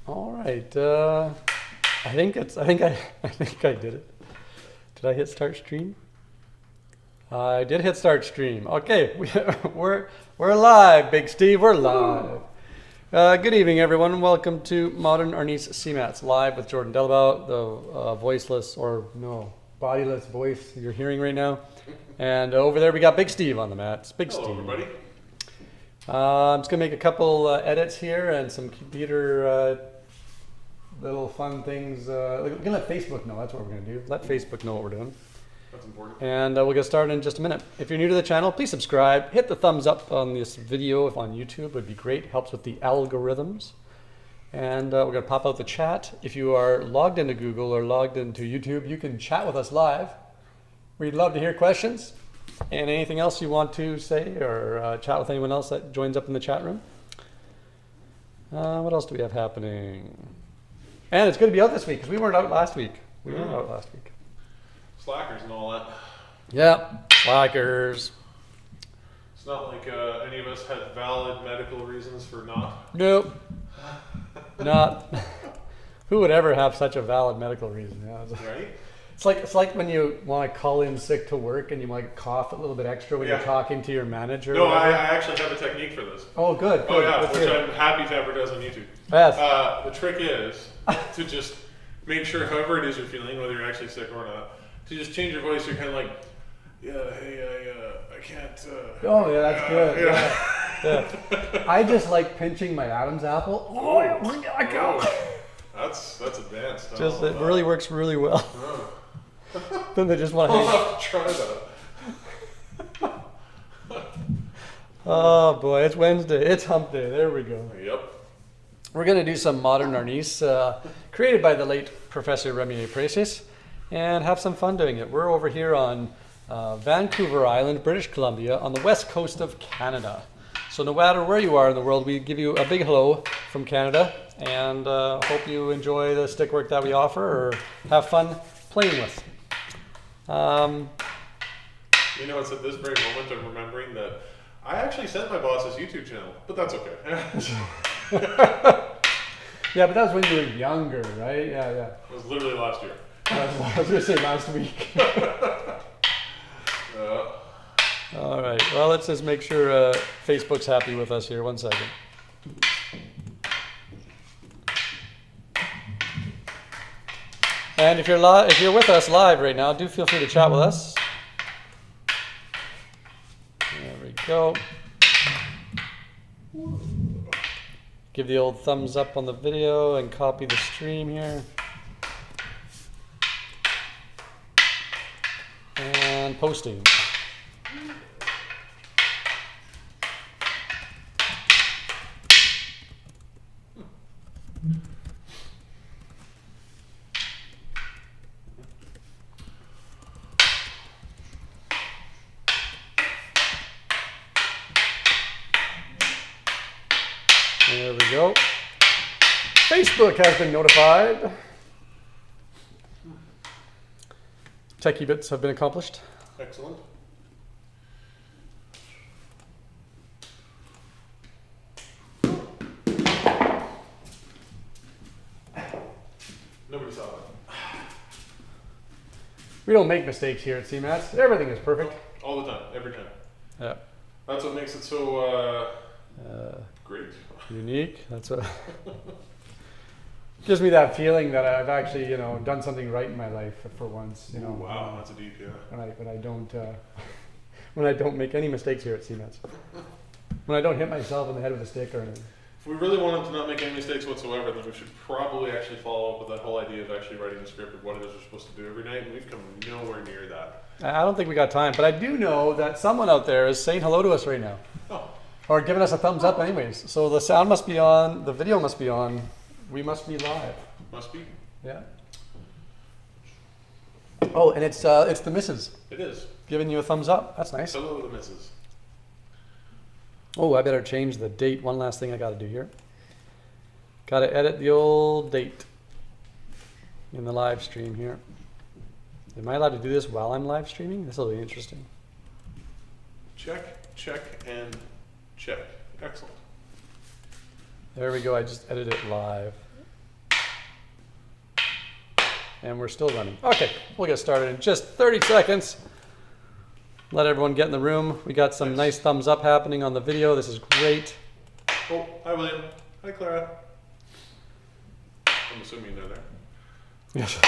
All right. I think I did it. Did I hit start stream? I did hit start stream. Okay, we're live, Big Steve. We're live. Good evening, everyone. Welcome to Modern Arnis CMATS live with Jordan Dellabough, the voiceless or no bodiless voice you're hearing right now. And over there we got Big Steve on the mats. Big Hello, Steve. everybody. I'm just gonna make a couple edits here and some computer little fun things. We're gonna let Facebook know. That's what we're gonna do. Let Facebook know what we're doing. That's important. And we'll get started in just a minute. If you're new to the channel, please subscribe. Hit the thumbs up on this video if on YouTube. Would be great. Helps with the algorithms. And we're gonna pop out the chat. If you are logged into Google or logged into YouTube, you can chat with us live. We'd love to hear questions and anything else you want to say or chat with anyone else that joins up in the chat room. What else do we have happening? And it's going to be out this week because we weren't out last week. We weren't out last week. Slackers and all that. Yep, slackers. It's not like any of us had valid medical reasons for not. Nope. Not. Who would ever have such a valid medical reason? Yeah, Right? It's like when you want to call in sick to work and you might cough a little bit extra when you're talking to your manager. No, I actually have a technique for this. Oh, good. Oh, yeah, Let's which hear I'm happy to advertise on YouTube. Yes. The trick is to just make sure, however it is you're feeling, whether you're actually sick or not, to just change your voice. You're kind of like, yeah, hey, I can't. Oh, yeah, that's good. Yeah. Yeah. I just like pinching my Adam's apple. Oh, I go. That's advanced. Just it really works really well. Oh. Then they just want I'll to. have to try that. Oh boy, it's Wednesday. It's Hump Day. There we go. Yep. We're going to do some modern Arnis, created by the late Professor Remier Precis, and have some fun doing it. We're over here on Vancouver Island, British Columbia, on the west coast of Canada. So no matter where you are in the world, we give you a big hello from Canada, and hope you enjoy the stick work that we offer or have fun playing with. You know, it's at this very moment I'm remembering that I actually sent my boss his YouTube channel, but that's okay. Yeah, but that was when you were younger, right? Yeah, yeah. It was literally last year. I was going to say last week. All right. Well, let's just make sure Facebook's happy with us here. 1 second. And if you're with us live right now, do feel free to chat with us. There we go. Give the old thumbs up on the video and copy the stream here. And posting. There we go. Facebook has been notified. Techie bits have been accomplished. Excellent. Nobody saw that. We don't make mistakes here at CMATS. Everything is perfect. All the time, every time. Yeah. That's what makes it so great. Unique. That's what gives me that feeling that I've actually, done something right in my life for once. Ooh, wow, that's a deep, yeah. When I don't make any mistakes here at CMATS. When I don't hit myself in the head with a stick or anything. If we really wanted to not make any mistakes whatsoever, then we should probably actually follow up with that whole idea of actually writing a script of what it is we're supposed to do every night, and we've come nowhere near that. I don't think we got time, but I do know that someone out there is saying hello to us right now. Oh. Or giving us a thumbs up anyways. So the sound must be on, the video must be on, we must be live. Must be. Yeah. Oh, and it's the missus. It is. Giving you a thumbs up. That's nice. Hello, the missus. Oh, I better change the date. One last thing I got to do here. Got to edit the old date in the live stream here. Am I allowed to do this while I'm live streaming? This will be interesting. Check, check, and check. Excellent. There we go. I just edited it live. And we're still running. Okay, we'll get started in just 30 seconds. Let everyone get in the room. We got some nice thumbs up happening on the video. This is great. Oh, hi William. Hi Clara. I'm assuming they're there. Yes.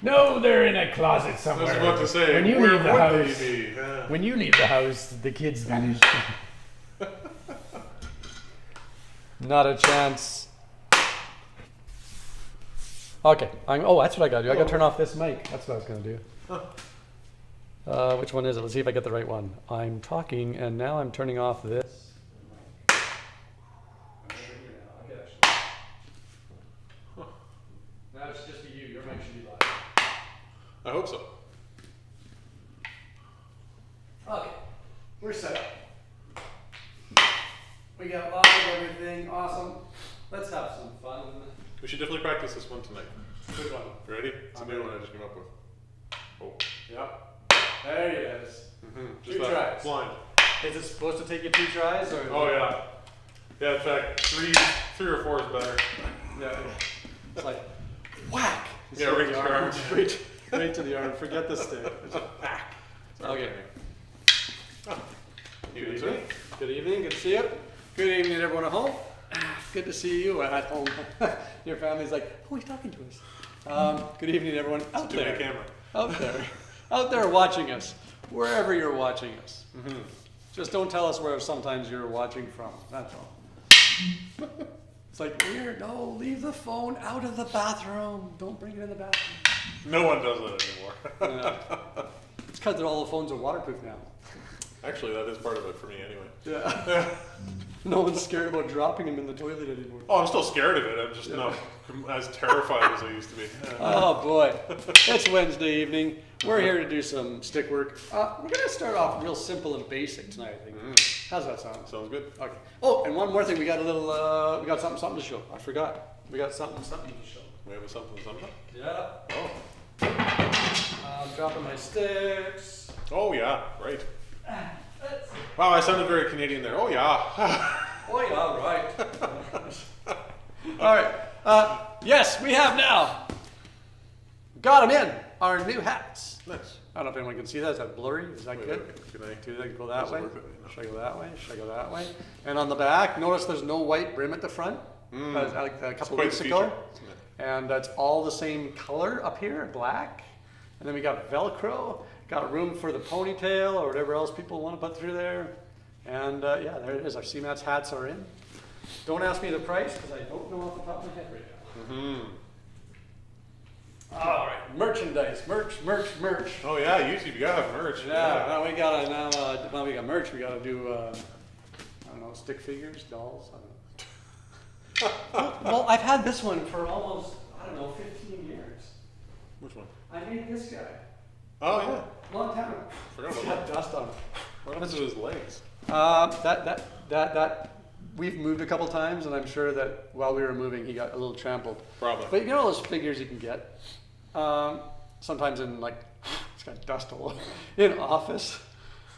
No, they're in a closet I somewhere. was about to say, when you where leave the would house, they be? Yeah. when you leave the house, the kids vanish. Not a chance. Okay. Oh, that's what I got to do. I got to turn off this mic. That's what I was going to do. Which one is it? Let's see if I get the right one. I'm talking, and now I'm turning off this. Now it's just you. Your mic should be live. I hope so. Okay. We're set up. We got live everything. Awesome. Let's have some fun. We should definitely practice this one tonight. Good one. Ready? It's a I'm new ready. one I just came up with. Oh. Yep. There he is. Just Two that tries. blind. Is it supposed to take you 2 tries? Or Oh yeah. Yeah, in fact, three or four is better. Yeah. It's like, whack. Yeah, right to the arm. Right to the arm. Forget the stick. It's just whack. Okay. You Good sir? evening. Good evening. Good to see you. Good evening, everyone at home. Good to see you at home. Your family's like, who is talking to us? Good evening, everyone out Do my there. camera. Out there watching us, wherever you're watching us. Just don't tell us where sometimes you're watching from. That's all. It's like, weird. No, leave the phone out of the bathroom. Don't bring it in the bathroom. No one does that anymore. Yeah. It's because all the phones are waterproof now. Actually, that is part of it for me anyway. Yeah. No one's scared about dropping them in the toilet anymore. Oh, I'm still scared of it. I'm just not as terrified as I used to be. Oh boy, it's Wednesday evening. We're here to do some stick work. We're gonna start off real simple and basic tonight, I think. How's that sound? Sounds good. Okay. Oh, and one more thing. We got a little. We got something to show. I forgot. We got something to show. We have something. Yeah. Oh. I'm dropping my sticks. Oh yeah, right. Let's see. Wow, I sounded very Canadian there. Oh yeah. Oh yeah, right. All right. Yes, we have now got them in our new hats. Nice. I don't know if anyone can see that. Is that blurry? Is that good? Can I? Do they go that Does it way? work? No. Should I go that way? Should I go that way? And on the back, notice there's no white brim at the front. Like a couple quite weeks the ago. feature, isn't it? And it's all the same color up here, black. And then we got Velcro. Got room for the ponytail or whatever else people want to put through there. And yeah, there it is. Our CMATS hats are in. Don't ask me the price because I don't know off the top of my head right now. All right, merchandise, merch. Oh yeah, YouTube, you gotta have merch. Yeah, now we gotta now we got merch. We gotta do I don't know, stick figures, dolls. I don't know. Well, I've had this one for almost 15 years. Which one? I made this guy. Oh yeah. Long time ago. Forgot It's about got dust on it. What happens to his legs? That we've moved a couple times, and I'm sure that while we were moving, he got a little trampled. Probably. But you know those figures you can get. Sometimes in like, it's got dust all over in office.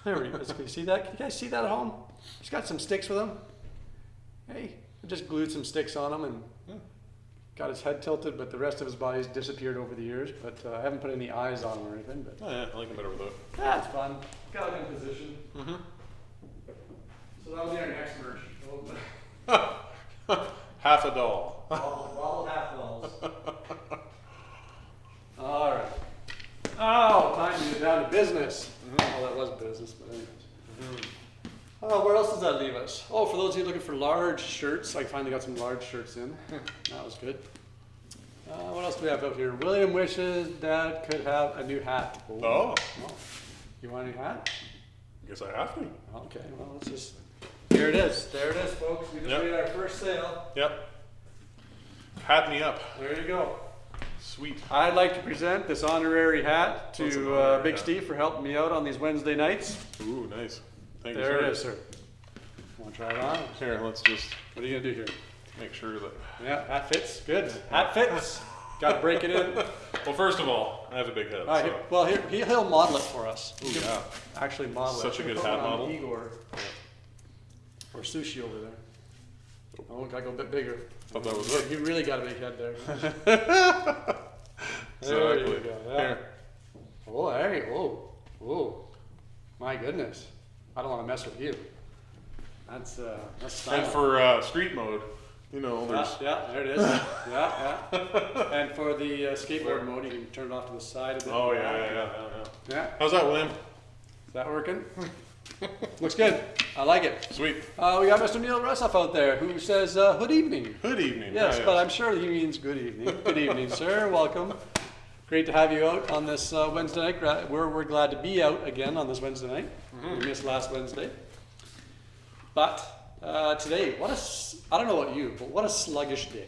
There we go. Can you see that? Can you guys see that at home? He's got some sticks with him. Hey, I just glued some sticks on him and got his head tilted, but the rest of his body's disappeared over the years. But I haven't put any eyes on him or anything. But Oh yeah, I like him better with that. that's fun. Got him in position. So that'll be our next merch. Half a doll. All half dolls. All right. Oh, time to get down to business. Well, that was business, but anyways. Oh, where else does that leave us? Oh, for those of you looking for large shirts, I finally got some large shirts in. That was good. What else do we have up here? William wishes Dad could have a new hat. Oh. You want a new hat? Guess I have to. Okay, well, let's just. Here it is. There it is, folks. We just Yep. made our first sale. Yep. Hat me up. There you go. Sweet. I'd like to present this honorary hat What's an to honorary Big hat? Steve for helping me out on these Wednesday nights. Ooh, nice. Thank you, There sir. it is, sir. Want to try it on? Here, let's just What are you gonna do here? make sure that. Yeah, hat fits. Good. Hat fits. Got to break it in. Well, first of all, I have a big head. All right. so. Here, well, he'll model it for us. Ooh, yeah. Actually, model it. Such a good Put hat one on model. Igor or Sushi over there. Oh, gotta go a bit bigger. Thought that was You really got a big head there. There Exactly. you go. Yeah. Here. Oh, there you go. Oh, my goodness. I don't want to mess with you. That's style. And for street mode, you know, there's There it is. yeah. And for the skateboard mode, you can turn it off to the side a bit. oh yeah. Yeah. How's that, William? Is that working? Looks good. I like it. Sweet. We got Mr. Neil Russoff out there who says good evening. Good evening. Yes, but I'm sure he means good evening. Good evening, sir. Welcome. Great to have you out on this Wednesday night. We're glad to be out again on this Wednesday night. We missed last Wednesday. But today, I don't know about you, but what a sluggish day.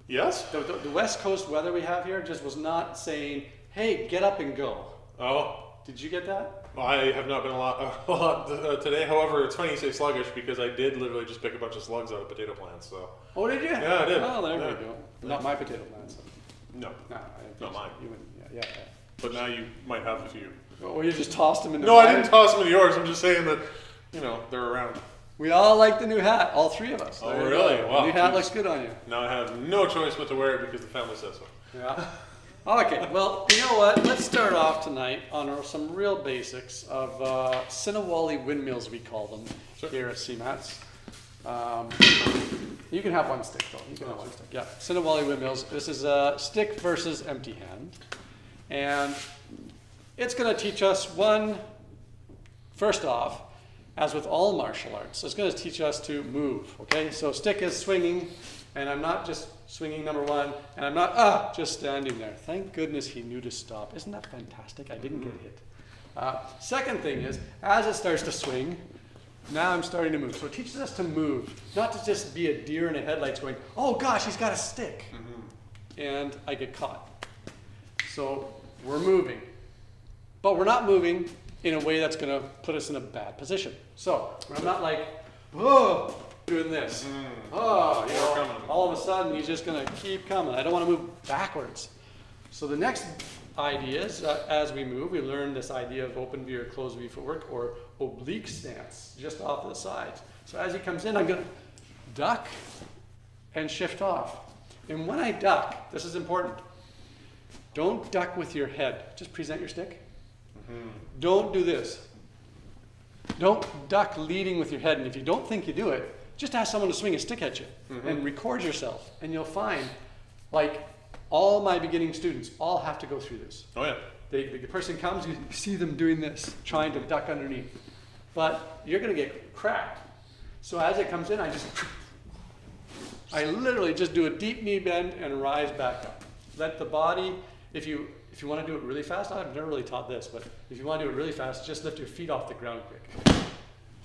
Yes. The West Coast weather we have here just was not saying, hey, get up and go. Oh. Did you get that? I have not been a lot today. However, it's funny you say sluggish because I did literally just pick a bunch of slugs out of potato plants. So. Oh, did you? Yeah, I did. Oh, there Yeah. we go. Not my potato plants. No. No, Not mine. You wouldn't. Yeah. But now you might have a few. Or you just tossed them in the No, I fire? didn't toss them into yours. I'm just saying that, you know, they're around. We all like the new hat, all three of us. Oh, There you really? go. Wow. The new hat looks good on you. Now I have no choice but to wear it because the family says so. Yeah. Okay, well, you know what? Let's start off tonight on some real basics of Sinawali Windmills, we call them here at CMATS. You can have one stick, though. You can have one stick. Yeah, Sinawali Windmills. This is stick versus empty hand. And it's going to teach us first off, as with all martial arts, it's going to teach us to move, okay? So stick is swinging, and I'm not just swinging number one, and I'm not just standing there. Thank goodness he knew to stop. Isn't that fantastic? I didn't get hit. Second thing is, as it starts to swing, now I'm starting to move. So it teaches us to move, not to just be a deer in the headlights going, oh gosh, he's got a stick. And I get caught. So we're moving. But we're not moving in a way that's going to put us in a bad position. So I'm not like, oh, doing this. Oh, you know, all of a sudden he's just going to keep coming. I don't want to move backwards. So the next idea is, as we move, we learn this idea of open V or closed V footwork or oblique stance, just off to the sides. So as he comes in, I'm going to duck and shift off. And when I duck, this is important. Don't duck with your head. Just present your stick. Don't do this. Don't duck leading with your head. And if you don't think you do it, just ask someone to swing a stick at you and record yourself. And you'll find, like, all my beginning students all have to go through this. Oh, yeah. The person comes, you see them doing this, trying to duck underneath. But you're going to get cracked. So as it comes in, I literally just do a deep knee bend and rise back up. Let the body, if you want to do it really fast, I've never really taught this, but if you want to do it really fast, just lift your feet off the ground quick.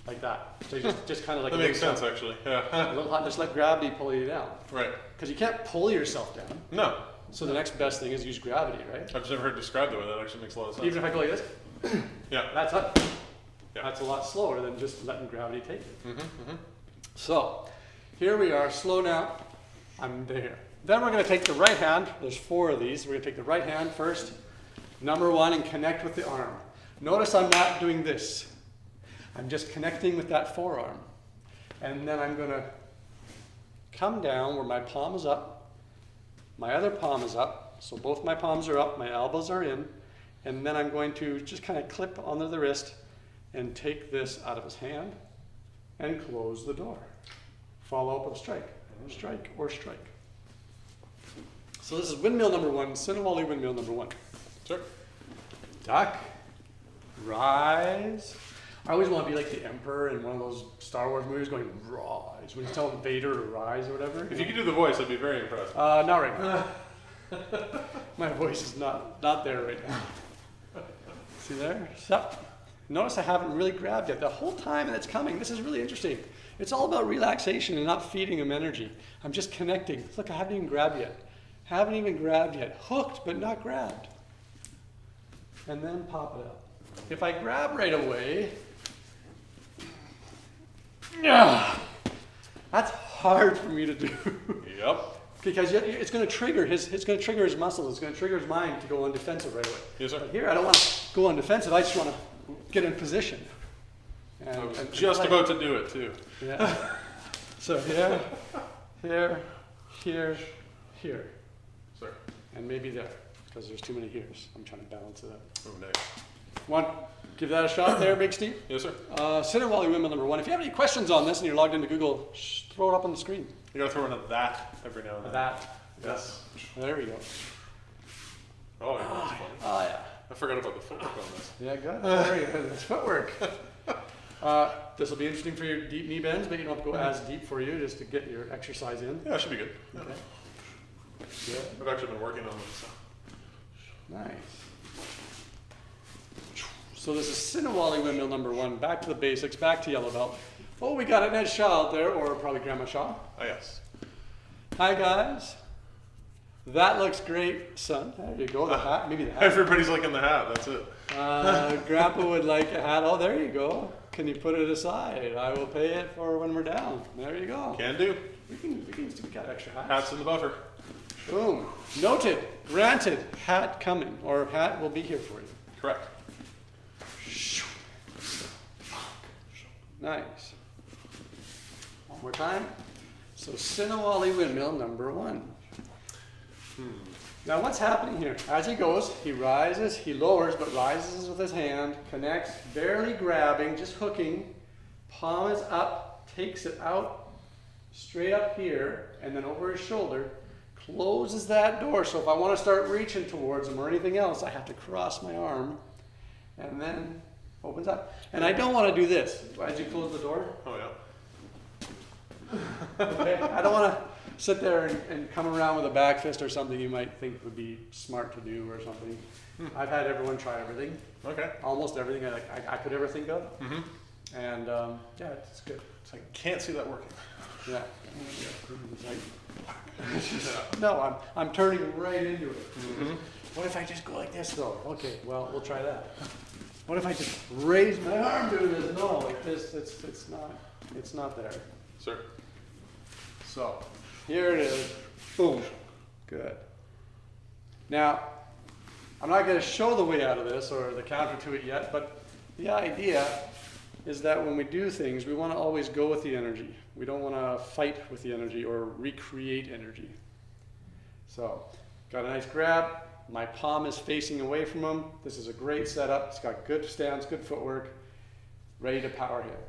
Like that. So you just kind of like That makes sense, actually. Yeah. just let gravity pull you down. Right. Because you can't pull yourself down. No. So the next best thing is use gravity, right? I've just never heard it described that way. That actually makes a lot of sense. Even if I go like this, Yeah. that's up. Yeah. That's a lot slower than just letting gravity take it. So here we are, slow now. I'm there. Then we're going to take the right hand. There's 4 of these. We're going to take the right hand first, number 1, and connect with the arm. Notice I'm not doing this. I'm just connecting with that forearm. And then I'm going to come down where my palm is up. My other palm is up. So both my palms are up. My elbows are in. And then I'm going to just kind of clip under the wrist and take this out of his hand and close the door. Follow up with a strike. Strike or strike. So this is windmill number 1, Sinawali windmill number 1. Sure. Duck, rise. I always want to be like the Emperor in one of those Star Wars movies going, rise. When he's telling Vader to rise or whatever. If you could do the voice, I'd be very impressed. Not right now. My voice is not there right now. See there? So, notice I haven't really grabbed yet. The whole time that it's coming, this is really interesting. It's all about relaxation and not feeding him energy. I'm just connecting. Look, I haven't even grabbed yet. Haven't even grabbed yet. Hooked, but not grabbed. And then pop it up. If I grab right away, that's hard for me to do. Yep. Because it's going to trigger his muscles. It's going to trigger his mind to go on defensive right away. Yes, sir. But here, I don't want to go on defensive. I just want to get in position. And, I was and just play. about to do it, too. Yeah. So here, here, here, here. Sir. and maybe there, because there's too many here's. I'm trying to balance it out. Oh, nice. One, give that a shot there, Big Steve. Yes, sir. Sinawali Windmill number 1. If you have any questions on this and you're logged into Google, throw it up on the screen. You gotta throw in a that every now and then. That. Yes. There we go. Oh, yeah, that's funny. Oh, yeah. I forgot about the footwork on this. Yeah, good. There you go. That's footwork. This will be interesting for your deep knee bends, but you don't have to go as deep for you, just to get your exercise in. Yeah, it should be good. Yeah. Okay. Good. I've actually been working on them, so. Nice. So this is Sinawali Windmill number 1. Back to the basics, back to yellow belt. Oh, we got Ned Shaw out there, or probably Grandma Shaw. Oh, yes. Hi, guys. That looks great, son. There you go, the hat, maybe the hat. Everybody's liking the hat, that's it. Grandpa would like a hat. Oh, there you go. Can you put it aside? I will pay it for when we're down. There you go. Can do. We got extra hats. Hats in the buffer. Boom. Noted. Granted. Hat coming, or hat will be here for you. Correct. Nice. One more time. So Sinawali Windmill number 1. Now what's happening here? As he goes, he rises, he lowers, but rises with his hand, connects, barely grabbing, just hooking, palm is up, takes it out, straight up here, and then over his shoulder, closes that door. So if I want to start reaching towards him or anything else, I have to cross my arm, and then opens up. And I don't want to do this. As you close the door, Oh, yeah. okay? I don't want to sit there and come around with a back fist or something you might think would be smart to do or something. I've had everyone try everything, Okay. almost everything I could ever think of. Mm-hmm. And yeah, it's good. So I can't see that working. Yeah. No, I'm turning right into it. Mm-hmm. What if I just go like this though? Okay, well, we'll try that. What if I just raise my arm doing this? No, like this, it's not there. Sir. So, here it is. Boom. Good. Now, I'm not going to show the way out of this or the counter to it yet, but the idea is that when we do things, we want to always go with the energy. We don't want to fight with the energy or recreate energy. So, got a nice grab. My palm is facing away from him. This is a great setup. It's got good stance, good footwork, ready to power hit.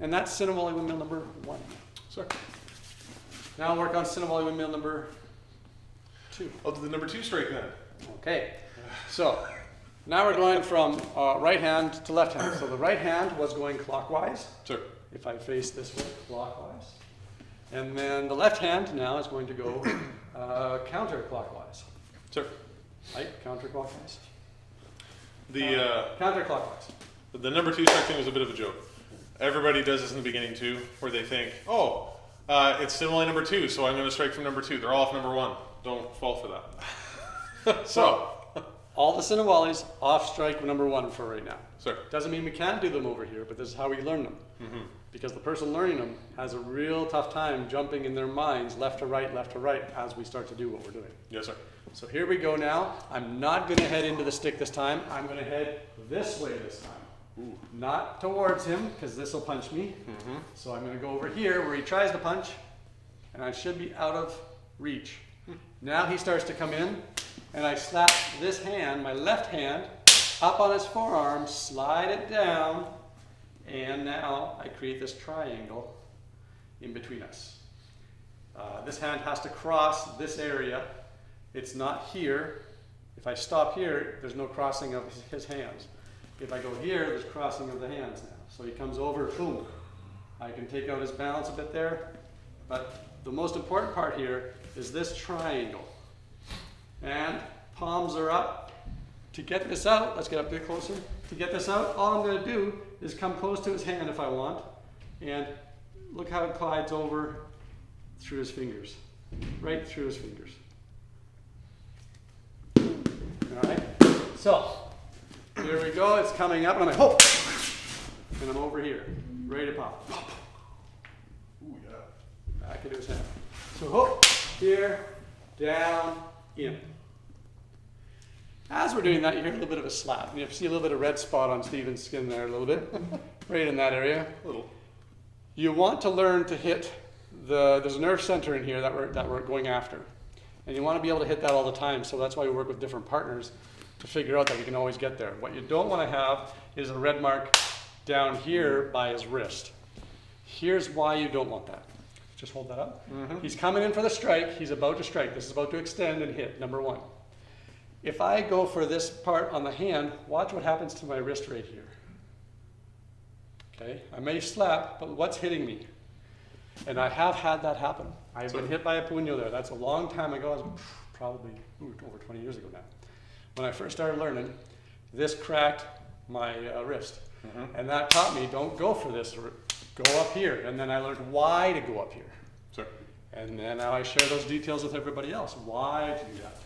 And that's Sinawali Windmill number 1. Sir. Now I'll work on Sinawali Windmill number 2. I'll do the number 2 strike then. Okay, so now we're going from right hand to left hand. So the right hand was going clockwise. Sir. If I face this way, clockwise. And then the left hand now is going to go counterclockwise. Sir. Right, counterclockwise. The Counterclockwise. number 2 strike thing was a bit of a joke. Everybody does this in the beginning too, where they think, oh, it's Sinawali number 2, so I'm going to strike from number 2. They're all off number 1. Don't fall for that. So, all the Sinawalis off strike number 1 for right now. Sir. Doesn't mean we can't do them over here, but this is how we learn them. Mm-hmm. Because the person learning them has a real tough time jumping in their minds left to right as we start to do what we're doing. Yes, sir. So here we go now. I'm not going to head into the stick this time. I'm going to head this way this time. Ooh. Not towards him, because this will punch me. Mm-hmm. So I'm going to go over here where he tries to punch, and I should be out of reach. Now he starts to come in, and I slap this hand, my left hand, up on his forearm, slide it down, and now I create this triangle in between us. This hand has to cross this area. It's not here. If I stop here, there's no crossing of his hands. If I go here, there's crossing of the hands now. So he comes over, boom. I can take out his balance a bit there. But the most important part here is this triangle. And palms are up. To get this out, let's get up a bit closer. To get this out, all I'm going to do is come close to his hand if I want. And look how it glides over through his fingers. Right through his fingers. All right. So, here we go. It's coming up, and I'm like, oh! And I'm over here, ready to pop. Ooh, yeah. Back into his hand. So, hook, here, down, in. As we're doing that, you hear a little bit of a slap. You see a little bit of red spot on Steven's skin there, a little bit, right in that area. A little. You want to learn to hit there's a nerve center in here that we're going after. And you want to be able to hit that all the time, so that's why we work with different partners to figure out that we can always get there. What you don't want to have is a red mark down here by his wrist. Here's why you don't want that. Just hold that up. He's coming in for the strike. He's about to strike. This is about to extend and hit, number one. If I go for this part on the hand, watch what happens to my wrist right here. Okay, I may slap, but what's hitting me? And I have had that happen. I've been hit by a puño there. That's a long time ago. It was probably over 20 years ago now. When I first started learning, this cracked my wrist. And that taught me, don't go for this, go up here. And then I learned why to go up here. Sure. And then now I share those details with everybody else, why to do that.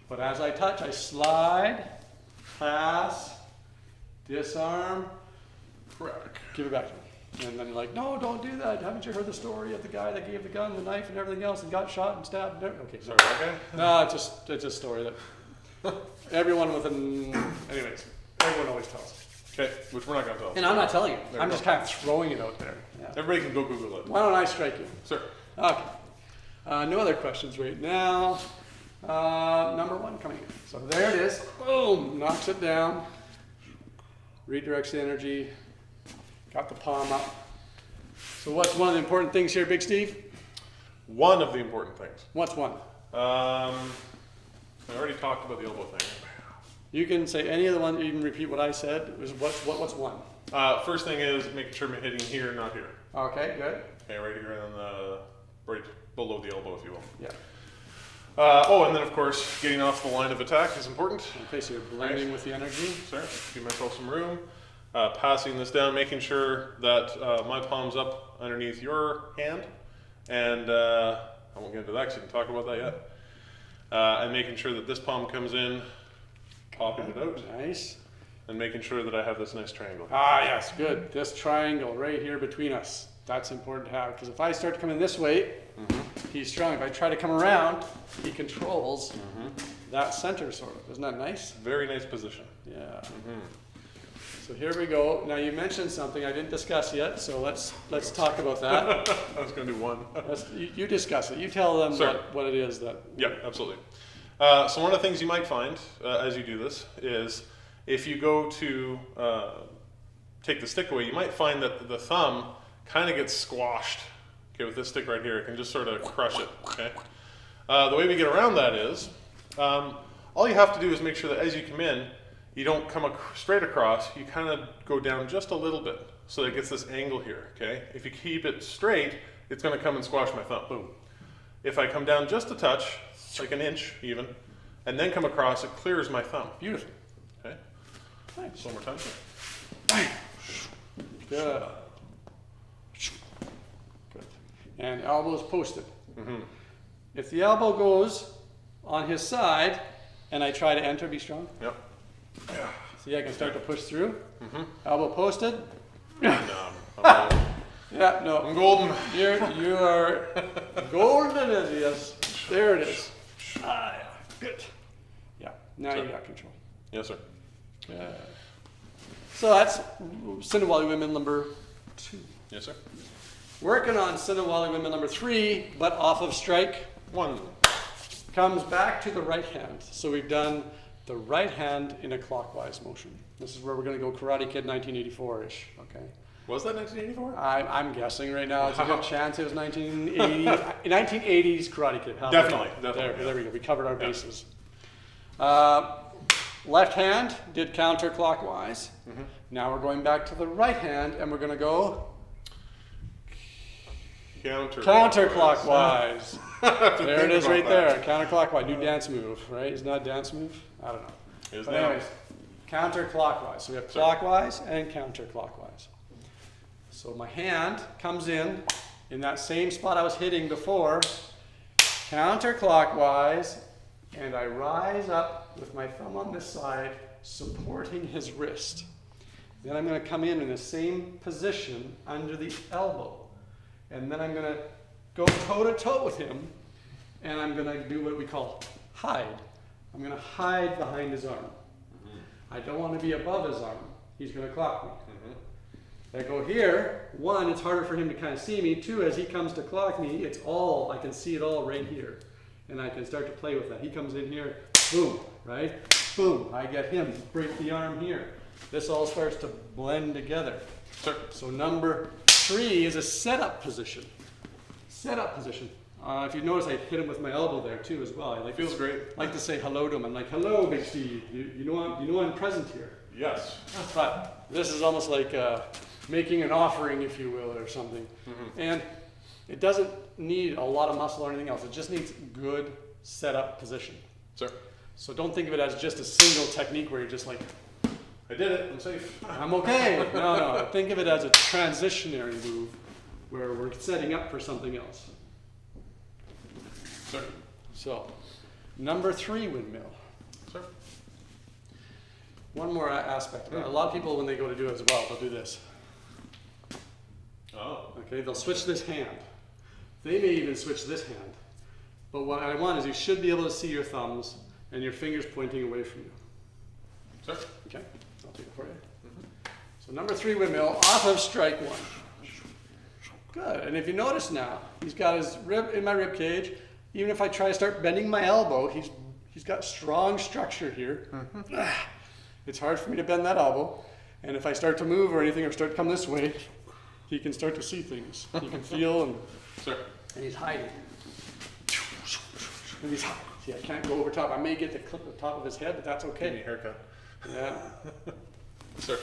But as I touch, I slide, pass, disarm, crack, give it back to me. And then you're like, no, don't do that. Haven't you heard the story of the guy that gave the gun, the knife, and everything else, and got shot and stabbed? Okay, sorry. Okay. No, it's a story that everyone anyways, everyone always tells. Okay, which we're not going to tell. And I'm not telling you. There I'm we just go. kind of throwing it out there. Yeah. Everybody can go Google it. Why don't I strike you? Sir. Okay. No other questions right now. Number one coming in. So there it is. Boom. Knocks it down. Redirects the energy. Got the palm up. So what's one of the important things here, Big Steve? One of the important things. What's one? I already talked about the elbow thing. You can say any of the one. You can repeat what I said. What's one? First thing is making sure I'm hitting here, not here. Okay, good. Okay, right here on the, right below the elbow, if you will. Yeah. And then of course, getting off the line of attack is important. Okay, so you're blending with the energy. Sorry, give myself some room. Passing this down, making sure that my palm's up underneath your hand. And I won't get into that because I didn't talk about that yet. And making sure that this palm comes in, popping it out, Nice. and making sure that I have this nice triangle. Ah, yes, good. This triangle right here between us. That's important to have, because if I start to come in this way, he's strong. If I try to come around, he controls that center, sort of. Isn't that nice? Very nice position. Yeah. So here we go. Now you mentioned something I didn't discuss yet, so let's talk about that. I was going to do one. You discuss it. You tell them Sure. what it is that. Yeah, absolutely. So one of the things you might find as you do this is if you go to take the stick away, you might find that the thumb kind of gets squashed. Okay, with this stick right here, it can just sort of crush it. Okay. The way we get around that is all you have to do is make sure that as you come in, you don't come straight across. You kind of go down just a little bit so that it gets this angle here. Okay. If you keep it straight, it's going to come and squash my thumb. Boom. If I come down just a touch, like an inch even, and then come across, it clears my thumb. Beautiful. Okay. Nice. One more time. Good. Good. And elbows posted. If the elbow goes on his side, and I try to enter, be strong. Yep. See, I can start to push through. Elbow posted. I'm Yeah, no. golden. You are golden as yes. There it is. Ah, yeah. Good. Yeah. Now Sure. you got control. Yes, sir. Yeah. So that's Sinawali Windmill number 2. Yes, sir. Working on Sinawali Windmill number 3, but off of strike. 1. Comes back to the right hand. So we've done the right hand in a clockwise motion. This is where we're going to go Karate Kid 1984-ish. Okay. Was that 1984? I'm guessing right now. It's a good chance it was 1980. 1980s Karate Kid. How Definitely, about that? definitely, There we go. We covered our bases. Left hand did counterclockwise. Now we're going back to the right hand, and we're going to go counterclockwise. There it is right there. Counterclockwise. New dance move, right? Isn't that a dance move? I don't know. Is But now. anyways, counterclockwise. So we have clockwise and counterclockwise. So my hand comes in that same spot I was hitting before, counterclockwise, and I rise up with my thumb on this side, supporting his wrist. Then I'm going to come in the same position under the elbow. And then I'm going to go toe-to-toe with him, and I'm going to do what we call hide. I'm going to hide behind his arm. I don't want to be above his arm. He's going to clock me. I go here. 1, it's harder for him to kind of see me. 2, as he comes to clock me, I can see it all right here. and I can start to play with that. He comes in here, boom, right? Boom, I get him, break the arm here. This all starts to blend together. Sure. So number 3 is a setup position. Setup position. If you notice, I hit him with my elbow there too as well. I like Feels great. like to say hello to him. I'm like, hello, Big Steve. You know I'm present here. Yes. But this is almost like making an offering, if you will, or something. And it doesn't need a lot of muscle or anything else. It just needs good setup position. Sir. So don't think of it as just a single technique where you're just like, I did it. I'm safe. I'm okay. No. Think of it as a transitionary move where we're setting up for something else. Sir. So, number 3 windmill. Sir. One more aspect. A lot of people, when they go to do it as well, they'll do this. Oh. Okay, they'll switch this hand. They may even switch this hand. But what I want is you should be able to see your thumbs and your fingers pointing away from you. Sir. Okay, I'll take it for you. So number 3 windmill off of strike 1. Good, and if you notice now, he's got his rib in my rib cage. Even if I try to start bending my elbow, he's got strong structure here. It's hard for me to bend that elbow. And if I start to move or anything or start to come this way, he can start to see things. He can feel and Sir. he's hiding. And he's hiding. See, I can't go over top. I may get to clip the top of his head, but that's Give me a okay. haircut. Yeah. Sir.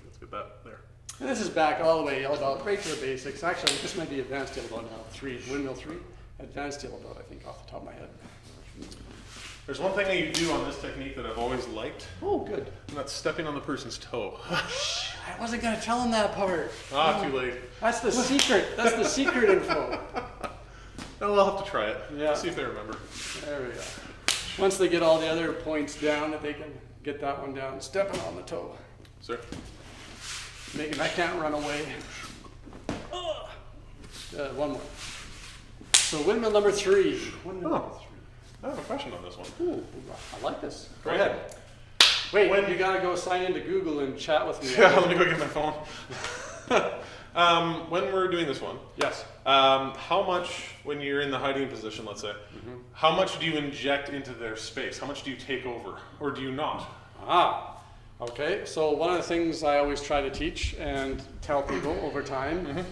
Let's get that there. And this is back all the way about right to the basics. Actually, this might be advanced Dellabough now. 3, windmill 3. Advanced Dellabough, I think, off the top of my head. There's one thing that you do on this technique that I've always liked, Oh, good. and that's stepping on the person's toe. I wasn't going to tell him that part. Too late. That's the secret. That's the secret info. No, I'll have to try it. Yeah. See if they remember. There we go. Once they get all the other points down, that they can get that one down. Stepping on the toe. Sir. Making I can't run away. One more. So windmill number 3. Windmill number 3. I have a question on this one. Ooh, I like this. Go Great. ahead. Wait, you gotta go sign into Google and chat with me. Yeah, let me go get my phone. When we're doing this one, Yes. how much, when you're in the hiding position, let's say, how much do you inject into their space? How much do you take over, or do you not? Okay. So one of the things I always try to teach and tell people over time,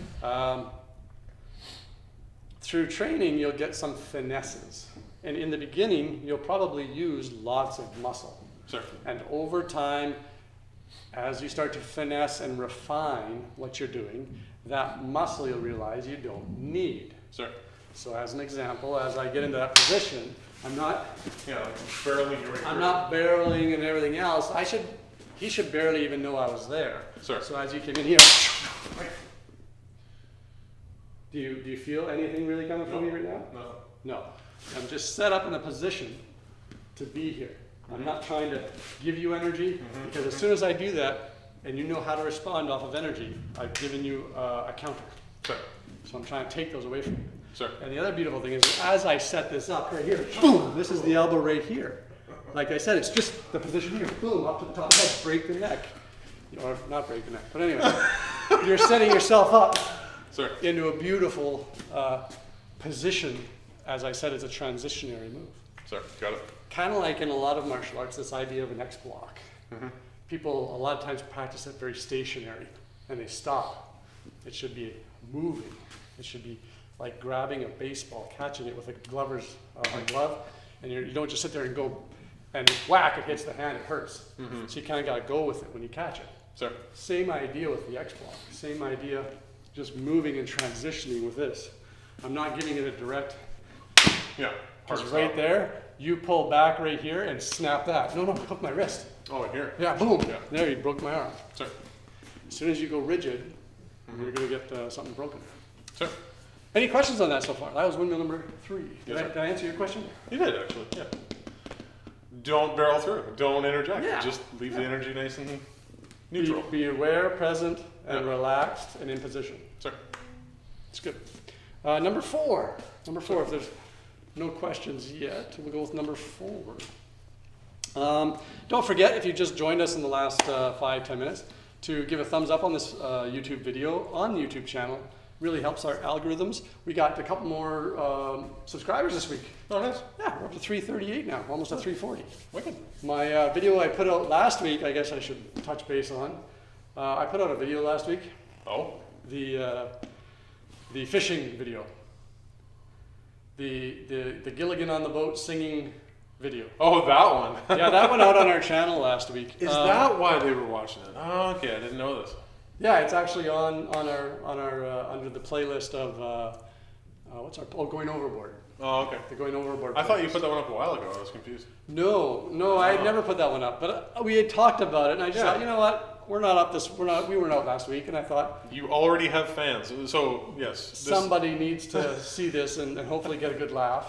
through training, you'll get some finesses. And in the beginning, you'll probably use lots of muscle. Sir. And over time, as you start to finesse and refine what you're doing, that muscle you'll realize you don't need. Sir. So as an example, as I get into that position, I'm not Barreling your way through. I'm not barreling and everything else. He should barely even know I was there. Sir. So as you came in here, do you feel anything really coming from me right now? No. No. I'm just set up in a position to be here. I'm not trying to give you energy, because as soon as I do that, and you know how to respond off of energy, I've given you a counter. Sir. So I'm trying to take those away from you. Sir. And the other beautiful thing is, as I set this up right here, boom, this is the elbow right here. Like I said, it's just the position here, boom, up to the top of the head, break the neck. Or not break the neck, but anyway, you're setting yourself up Sir. into a beautiful position. As I said, it's a transitionary move. Sir. Got it. Kind of like in a lot of martial arts, this idea of an X block. People a lot of times practice it very stationary, and they stop. It should be moving. It should be like grabbing a baseball, catching it with a glove, and you don't just sit there and go and whack, it hits the hand, it hurts. So you kind of got to go with it when you catch it. Sir. Same idea with the X block. Same idea, just moving and transitioning with this. I'm not giving it a direct. Yeah. Because Hard right stop. there, you pull back right here and snap that. No, hook my wrist. Oh, right here. Yeah, boom. Yeah. There, you broke my arm. Sir. As soon as you go rigid, you're going to get something broken. Sir. Any questions on that so far? That was windmill number 3. Yes, sir. Did I answer your question? You did, actually. Yeah. Don't barrel through. Don't interject. Yeah. Just leave the energy nice and neutral. Be aware, present, and Yeah. relaxed, and in position. Sir. It's good. Number 4. Number 4, if there's no questions yet, we'll go with number 4. Don't forget, if you just joined us in the last 5-10 minutes, to give a thumbs up on this YouTube video on the YouTube channel, Really helps our algorithms. We got a couple more subscribers this week. Oh, nice. Yeah, we're up to 338 now, almost at 340. Wicked. My video I put out last week, I guess I should touch base on. I put out a video last week, Oh. the fishing video. The Gilligan on the boat singing video. Oh, that one. Yeah, that went out on our channel last week. Is that why they were watching it? Oh, okay. I didn't know this. Yeah, it's actually on our under the playlist of Going Overboard. Oh, okay. The Going Overboard. I thought you playlist. put that one up a while ago. I was confused. No, I had never put that one up. But we had talked about it, and I just thought, you know what? We weren't out last week, and I thought You already have fans, so yes. somebody needs to see this and hopefully get a good laugh.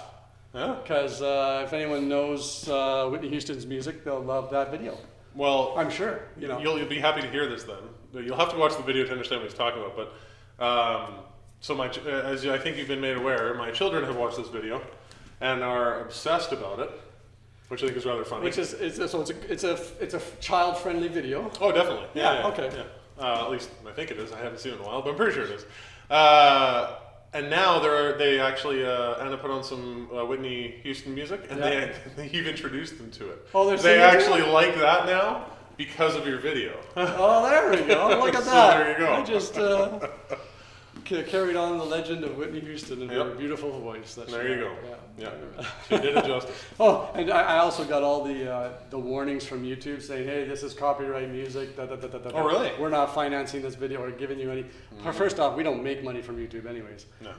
Yeah. Because if anyone knows Whitney Houston's music, they'll love that video. Well, I'm sure. You know. you'll be happy to hear this then. You'll have to watch the video to understand what he's talking about. But so as I think you've been made aware, my children have watched this video and are obsessed about it, which I think is rather funny. Which is it's a child-friendly video. Oh, definitely. Yeah, okay. Yeah. At least I think it is. I haven't seen it in a while, but I'm pretty sure it is. And now they actually Anna put on some Whitney Houston music, and you've introduced them to it. Oh, they actually like that now because of your video. Oh, there we go. Look at So that. there you go. I just carried on the legend of Whitney Houston and her beautiful voice. There you go. Yeah. She did it justice. Oh, and I also got all the warnings from YouTube saying, "Hey, this is copyright music." Oh, really? We're not financing this video or giving you any. First off, we don't make money from YouTube, anyways. No.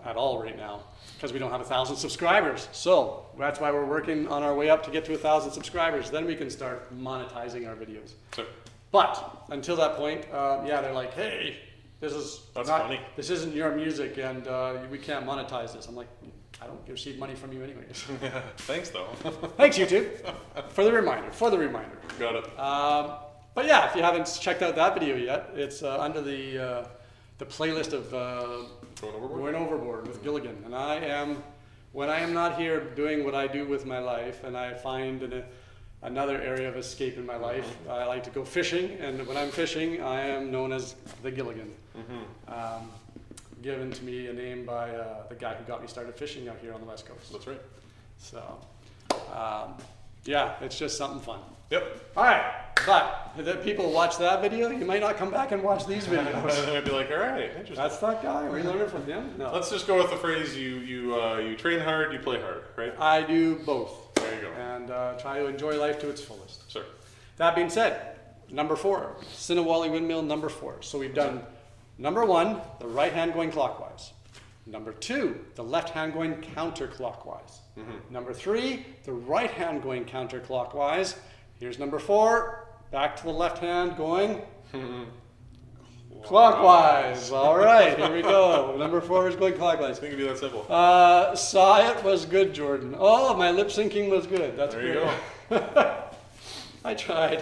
At all right now, because we don't have 1,000 subscribers. So that's why we're working on our way up to get to 1,000 subscribers. Then we can start monetizing our videos. So, But until that point, they're like, "Hey, That's funny. This isn't your music, and we can't monetize this." I'm like, I don't receive money from you anyways. thanks though. Thanks, YouTube, for the reminder. Got it. But yeah, if you haven't checked out that video yet, it's under the playlist of Going Overboard with Gilligan. And when I am not here doing what I do with my life, and I find another area of escape in my life, I like to go fishing. And when I'm fishing, I am known as the Gilligan. Given to me a name by the guy who got me started fishing out here on the West Coast. That's right. So, it's just something fun. Yep. All right, but if people watch that video, you might not come back and watch these videos. I'd be like, all right, interesting. That's that guy. We learning from him. No, Let's just go with the phrase: you train hard, you play hard, right? I do both. There you go. And try to enjoy life to its fullest. Sir. That being said, number 4, Sinawali Windmill, number 4. So we've done number 1, the right hand going clockwise. Number 2, the left hand going counterclockwise. Number 3, the right hand going counterclockwise. Here's number 4, back to the left hand going clockwise. All right, here we go. Number 4 is going clockwise. I think it'd be that simple. Saw it was good, Jordan. Oh, my lip syncing was good. That's There you great. go. I tried.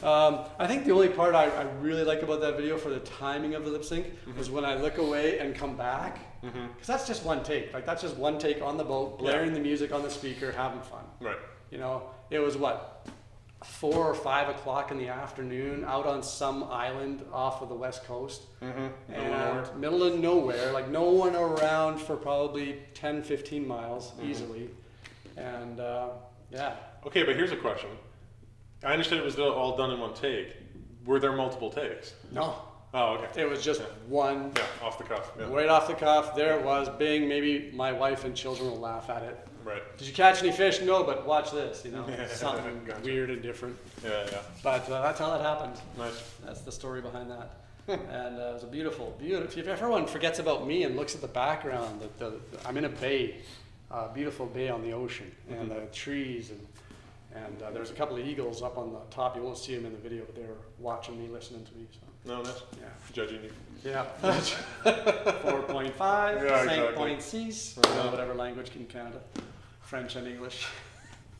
I think the only part I really like about that video for the timing of the lip sync is when I look away and come back. Because that's just one take. Like, that's just one take on the boat, blaring the music on the speaker, having fun. Right. You know, it was 4 or 5 o'clock in the afternoon out on some island off of the West Coast. And middle of nowhere, like no one around for probably 10, 15 miles easily. And Okay, but here's a question. I understand it was all done in one take. Were there multiple takes? no, Oh, okay. it was just one. Yeah, off the cuff. Yeah. Right off the cuff, there it was. Bing, maybe my wife and children will laugh at it. Right. Did you catch any fish? No, but watch this, you know, Yeah, something gotcha. weird and different. Yeah. But that's how that happened. Nice. That's the story behind that. And it was a beautiful. If everyone forgets about me and looks at the background, I'm in a bay, beautiful bay on the ocean, and the trees, and there's a couple of eagles up on the top. You won't see them in the video, but they're watching me, listening to me. So. No, nice. Yeah. Judging you. Yeah. 4.5, Yeah, 5.6, exactly. whatever language in Canada, French and English.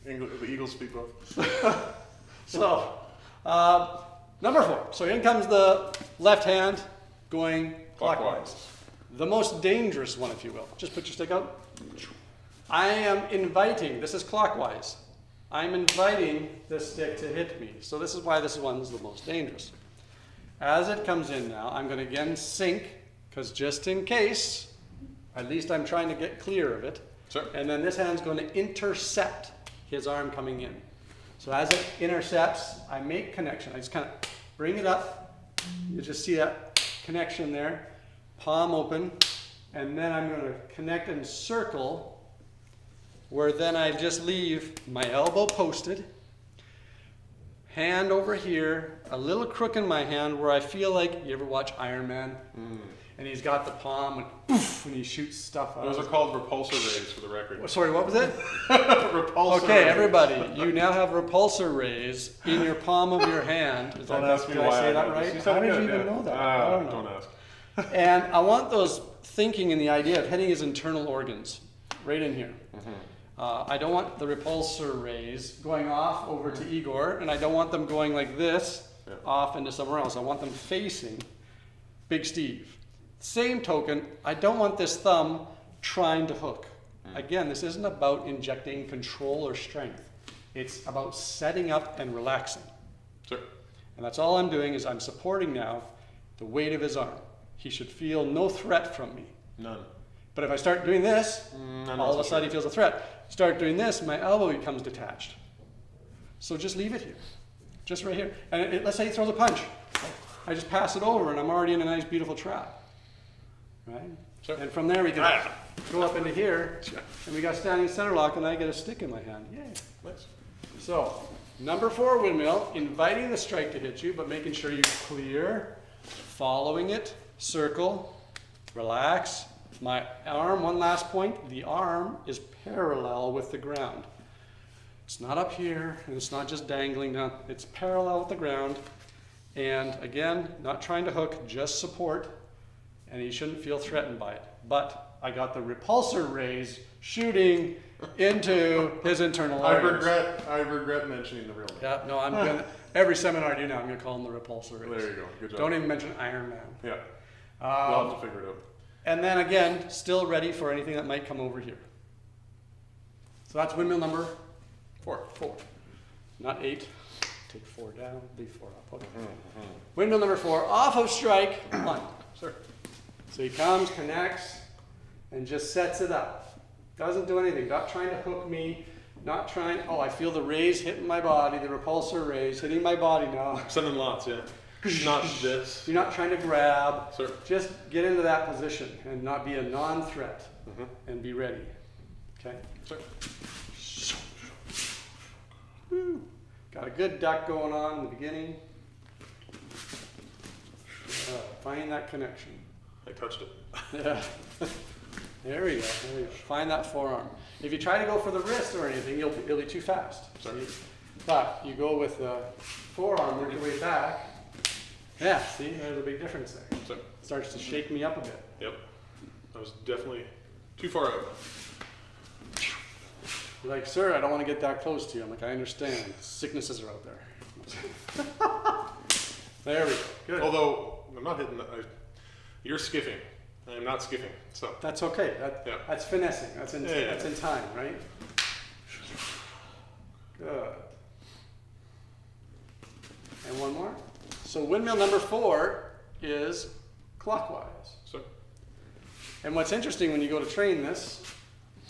The Eagles speak both. So, number 4. So in comes the left hand going clockwise. The most dangerous one, if you will. Just put your stick out. I am inviting, this is clockwise. I'm inviting the stick to hit me. So this is why this one is the most dangerous. As it comes in now, I'm going to again sink because just in case, at least I'm trying to get clear of it. Sure. And then this hand's going to intercept his arm coming in. So as it intercepts, I make connection. I just kind of bring it up. You just see that connection there. Palm open. And then I'm going to connect and circle, where then I just leave my elbow posted, hand over here, a little crook in my hand where I feel like, you ever watch Iron Man? And he's got the palm and poof, and he shoots stuff out. Those are called repulsor rays for the record. Sorry, what was it? Repulsor Okay, rays. everybody, you now have repulsor rays in your palm of your hand. Is Don't that, ask me did why I say that know right? this. How did said you good, even yeah. know that? I don't know. Don't ask. And I want those thinking in the idea of hitting his internal organs, right in here. I don't want the repulsor rays going off over to Igor, and I don't want them going like this off into somewhere else. I want them facing Big Steve. Same token, I don't want this thumb trying to hook. Again, this isn't about injecting control or strength. It's about setting up and relaxing. Sure. And that's all I'm doing is I'm supporting now the weight of his arm. He should feel no threat from me. None. But if I start doing this, I'm all of not a so sudden he feels a threat. Start doing this, my elbow becomes detached. So just leave it here. Just right here. And let's say he throws a punch. I just pass it over and I'm already in a nice, beautiful trap. Right? Sure. And from there we can go up into here, and we got standing center lock, and I get a stick in my hand. Yay. Nice. So, number 4 windmill, inviting the strike to hit you, but making sure you clear, following it, circle, relax. My arm, one last point, the arm is parallel with the ground. It's not up here, and it's not just dangling down. It's parallel with the ground. And again, not trying to hook, just support. And he shouldn't feel threatened by it. But I got the repulsor rays shooting into his internal organs. I regret mentioning the real name. Yeah, no, I'm gonna, every seminar I do now, I'm gonna call them the repulsor rays. There you go. Good job. Don't even mention Iron Man. Yeah. We'll have to figure it out. And then again, still ready for anything that might come over here. So that's windmill number 4. Not 8. Take 4 down, leave 4 up. Okay. Windmill number 4, off of strike, 1. Sure. So he comes, connects, and just sets it up. Doesn't do anything, not trying to hook me, not trying, I feel the rays hitting my body, the repulsor rays hitting my body now. Sending lots, yeah. Not this. You're not trying to grab, Sure. just get into that position and not be a non-threat and be ready. Okay? Sure. Woo. Got a good duck going on in the beginning. Find that connection. I touched it. Yeah. There we go. Find that forearm. If you try to go for the wrist or anything, you'll be too fast. Sorry. See? But you go with the forearm, work your way back. Yeah, see, there's a big difference there. So, It starts to shake me up a bit. yep. I was definitely too far out. You're like, sir, I don't want to get that close to you. I'm like, I understand. Sicknesses are out there. There we go. Good. Although, I'm not hitting that. You're skiffing. I am not skiffing. So, That's okay. Yeah. That's finessing. That's in, Yeah. that's in time, right? Good. And one more. So windmill number 4 is clockwise. so And what's interesting when you go to train this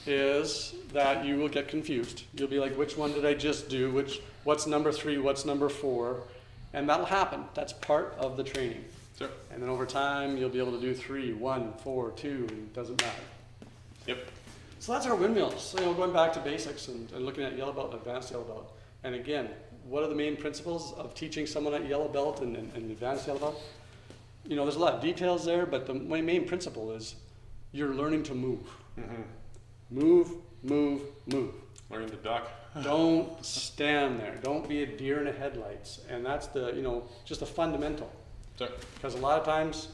is that you will get confused. You'll be like, which one did I just do? What's number 3? What's number 4? And that'll happen. That's part of the training. sure. And then over time, you'll be able to do 3, 1, 4, 2, and it doesn't matter. Yep. So that's our windmills. So, going back to basics and looking at yellow belt and advanced yellow belt. And again, what are the main principles of teaching someone at yellow belt and advanced yellow belt? There's a lot of details there, but the main principle is you're learning to move. Move, move, move. Learning to duck. Don't stand there. Don't be a deer in the headlights. And that's just a fundamental. Sure. Because a lot of times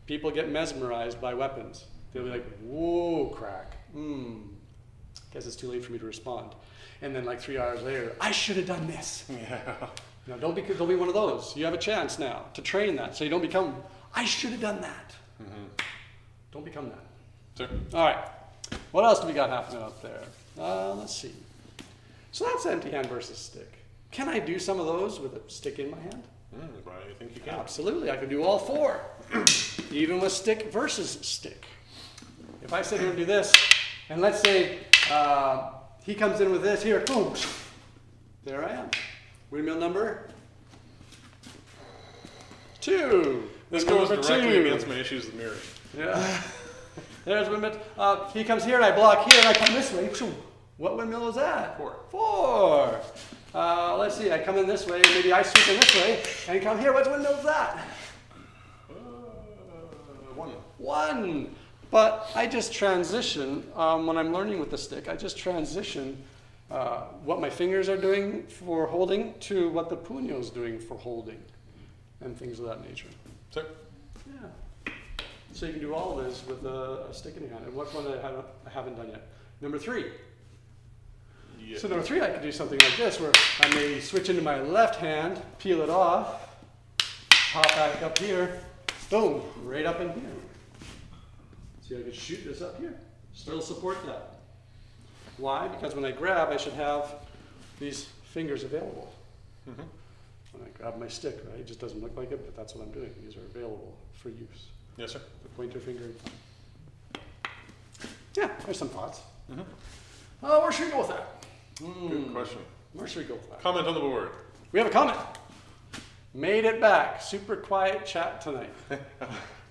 people get mesmerized by weapons. They'll be like, whoa, crack. Guess it's too late for me to respond. And then like 3 hours later, I should have done this. Yeah. Don't be one of those. You have a chance now to train that. So you don't become, I should have done that. Don't become that. Sure. All right. What else do we got happening out there? Let's see. So that's empty hand versus stick. Can I do some of those with a stick in my hand? I think you can. Absolutely. I can do all 4. even with stick versus stick. If I sit here and do this, and let's say he comes in with this here, boom, there I am. Windmill number 2. This Windmill goes number directly 2. against my issues with mirroring. Yeah. There's windmill. He comes here and I block here and I come this way. What windmill is that? 4. 4. Let's see. I come in this way. Maybe I sweep in this way and come here. What windmill is that? 1. 1. But I just transition when I'm learning with the stick. I just transition what my fingers are doing for holding to what the puño is doing for holding, and things of that nature. Sir? Yeah. So you can do all of this with a stick in your hand. And what one I haven't done yet? Number 3. Yeah. So number 3, I could do something like this, where I may switch into my left hand, peel it off, pop back up here, boom, right up in here. See, I could shoot this up here. Still support that. Why? Because when I grab, I should have these fingers available. Mm-hmm. When I grab my stick, right? It just doesn't look like it, but that's what I'm doing. These are available for use. Yes, sir. The pointer finger and thumb. Yeah, there's some thoughts. Mm-hmm. Where should we go with that? Good question. Where should we go with that? Comment on the board. We have a comment. Made it back. Super quiet chat tonight.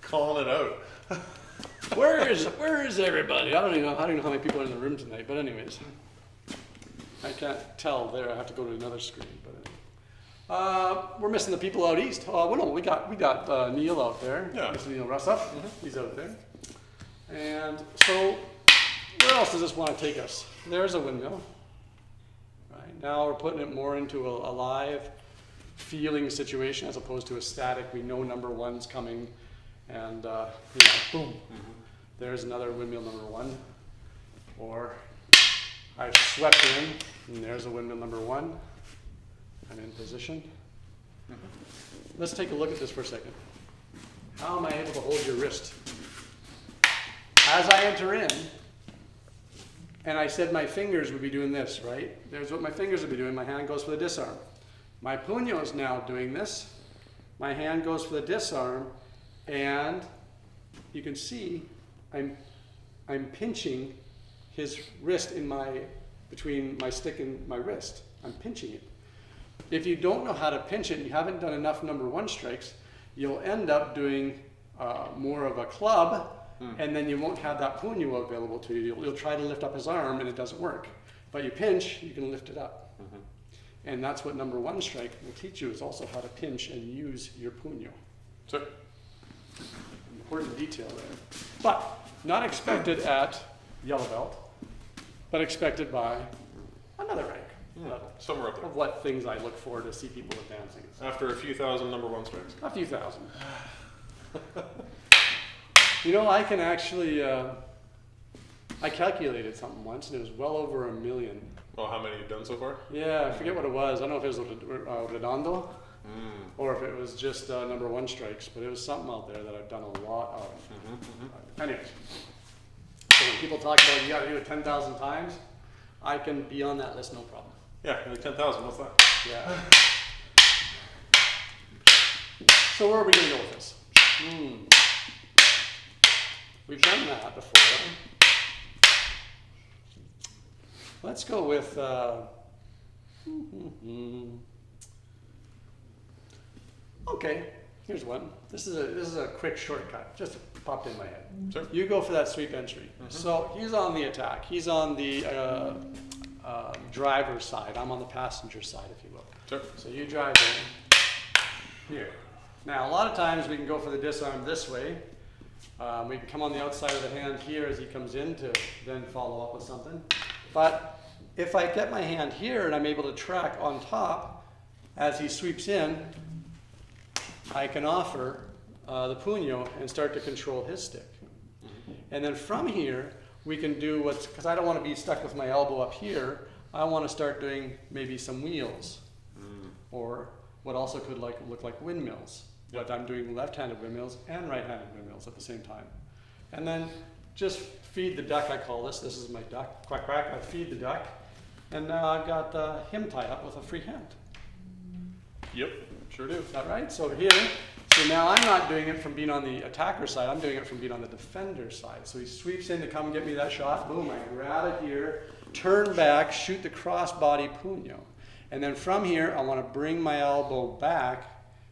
Calling it out. Where is everybody? I don't even know how many people are in the room tonight, but anyways. I can't tell there. I have to go to another screen. But we're missing the people out east. Well, no, we got Neil out there. Yeah. Mr. Neil Russup. He's out there. And so, where else does this want to take us? There's a windmill. Right now, we're putting it more into a live feeling situation as opposed to a static. We know number 1's coming, and boom. There's another windmill number 1. Or I've swept in, and there's a windmill number 1. I'm in position. Let's take a look at this for a second. How am I able to hold your wrist? As I enter in, and I said my fingers would be doing this, right? There's what my fingers would be doing. My hand goes for the disarm. My puño is now doing this. My hand goes for the disarm, and you can see I'm pinching his wrist between my stick and my wrist. I'm pinching it. If you don't know how to pinch it and you haven't done enough number 1 strikes, you'll end up doing more of a club, and then you won't have that puño available to you. You'll try to lift up his arm and it doesn't work. But you pinch, you can lift it up. And that's what number 1 strike will teach you, is also how to pinch and use your puño. Sir? Important detail there. But not expected at yellow belt, but expected by another rank level. Somewhere up there. Of what things I look for to see people advancing. After a few thousand number 1 strikes. A few thousand. You know, I can actually, I calculated something once, and it was well over 1 million. Well, how many you've done so far? Yeah, I forget what it was. I don't know if it was redondo, or if it was just number 1 strikes, but it was something out there that I've done a lot of. Anyways, so when people talk about you got to do it 10,000 times, I can be on that list, no problem. Yeah, like 10,000. What's that? Yeah. So where are we going to go with this? We've done that before. Let's go with. Okay, here's one. This is a quick shortcut. Just popped in my head. Sure. You go for that sweep entry. So he's on the attack. He's on the driver's side. I'm on the passenger side, if you will. Sure. So you drive in here. Now, a lot of times we can go for the disarm this way. We can come on the outside of the hand here as he comes in to then follow up with something. But if I get my hand here and I'm able to track on top as he sweeps in, I can offer the puño and start to control his stick. And then from here, we can do because I don't want to be stuck with my elbow up here, I want to start doing maybe some wheels, or what also could look like windmills. But I'm doing left-handed windmills and right-handed windmills at the same time. And then just feed the duck, I call this. This is my duck. Quack, quack. I feed the duck. And now I've got him tied up with a free hand. Yep, sure do. Is that right? So here, So now I'm not doing it from being on the attacker side, I'm doing it from being on the defender side. So he sweeps in to come get me that shot, boom, I grab it here, turn back, shoot the crossbody puño. And then from here, I want to bring my elbow back,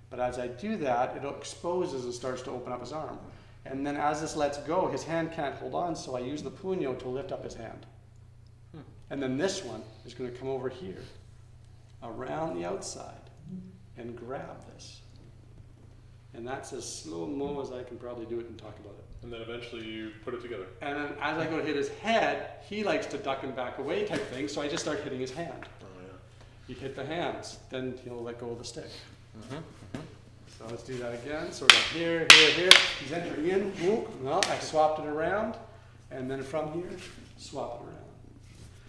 but as I do that, it exposes and starts to open up his arm. And then as this lets go, his hand can't hold on, so I use the puño to lift up his hand. And then this one is going to come over here, around the outside, and grab this. And that's as slow-mo as I can probably do it and talk about it. And then eventually you put it together. And then as I go to hit his head, he likes to duck and back away type thing, so I just start hitting his hand. Oh, yeah. You hit the hands, then he'll let go of the stick. Mm-hmm. Mm-hmm. So let's do that again. Sort of here, here, here. He's entering in. Whoop. No, I swapped it around. And then from here, swap it around.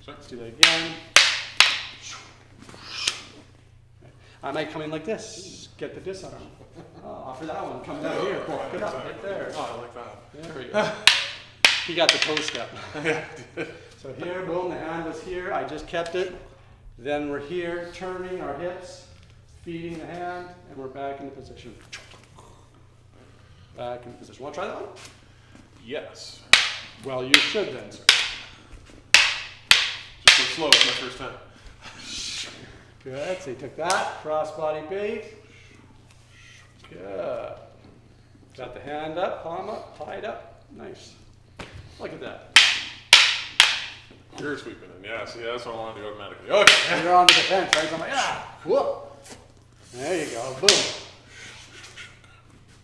Sorry. Let's do that again. I might come in like this. Get the disarm. Offer that one. Come down here. Walk it up right there. Oh, I like that. There we go. He got the toe step. Yeah. So here, boom, the hand was here. I just kept it. Then we're here, turning our hips, feeding the hand, and we're back into position. Back into position. Want to try that one? Yes. Well, you should then, sir. Just go slow. It's my first time. Good. So you took that, crossbody bait. Good. Got the hand up, palm up, tied up. Nice. Look at that. You're sweeping in. Yeah, see, that's what I want to do automatically. Okay. And you're on the defense, right? So I'm like, whoop. There you go. Boom.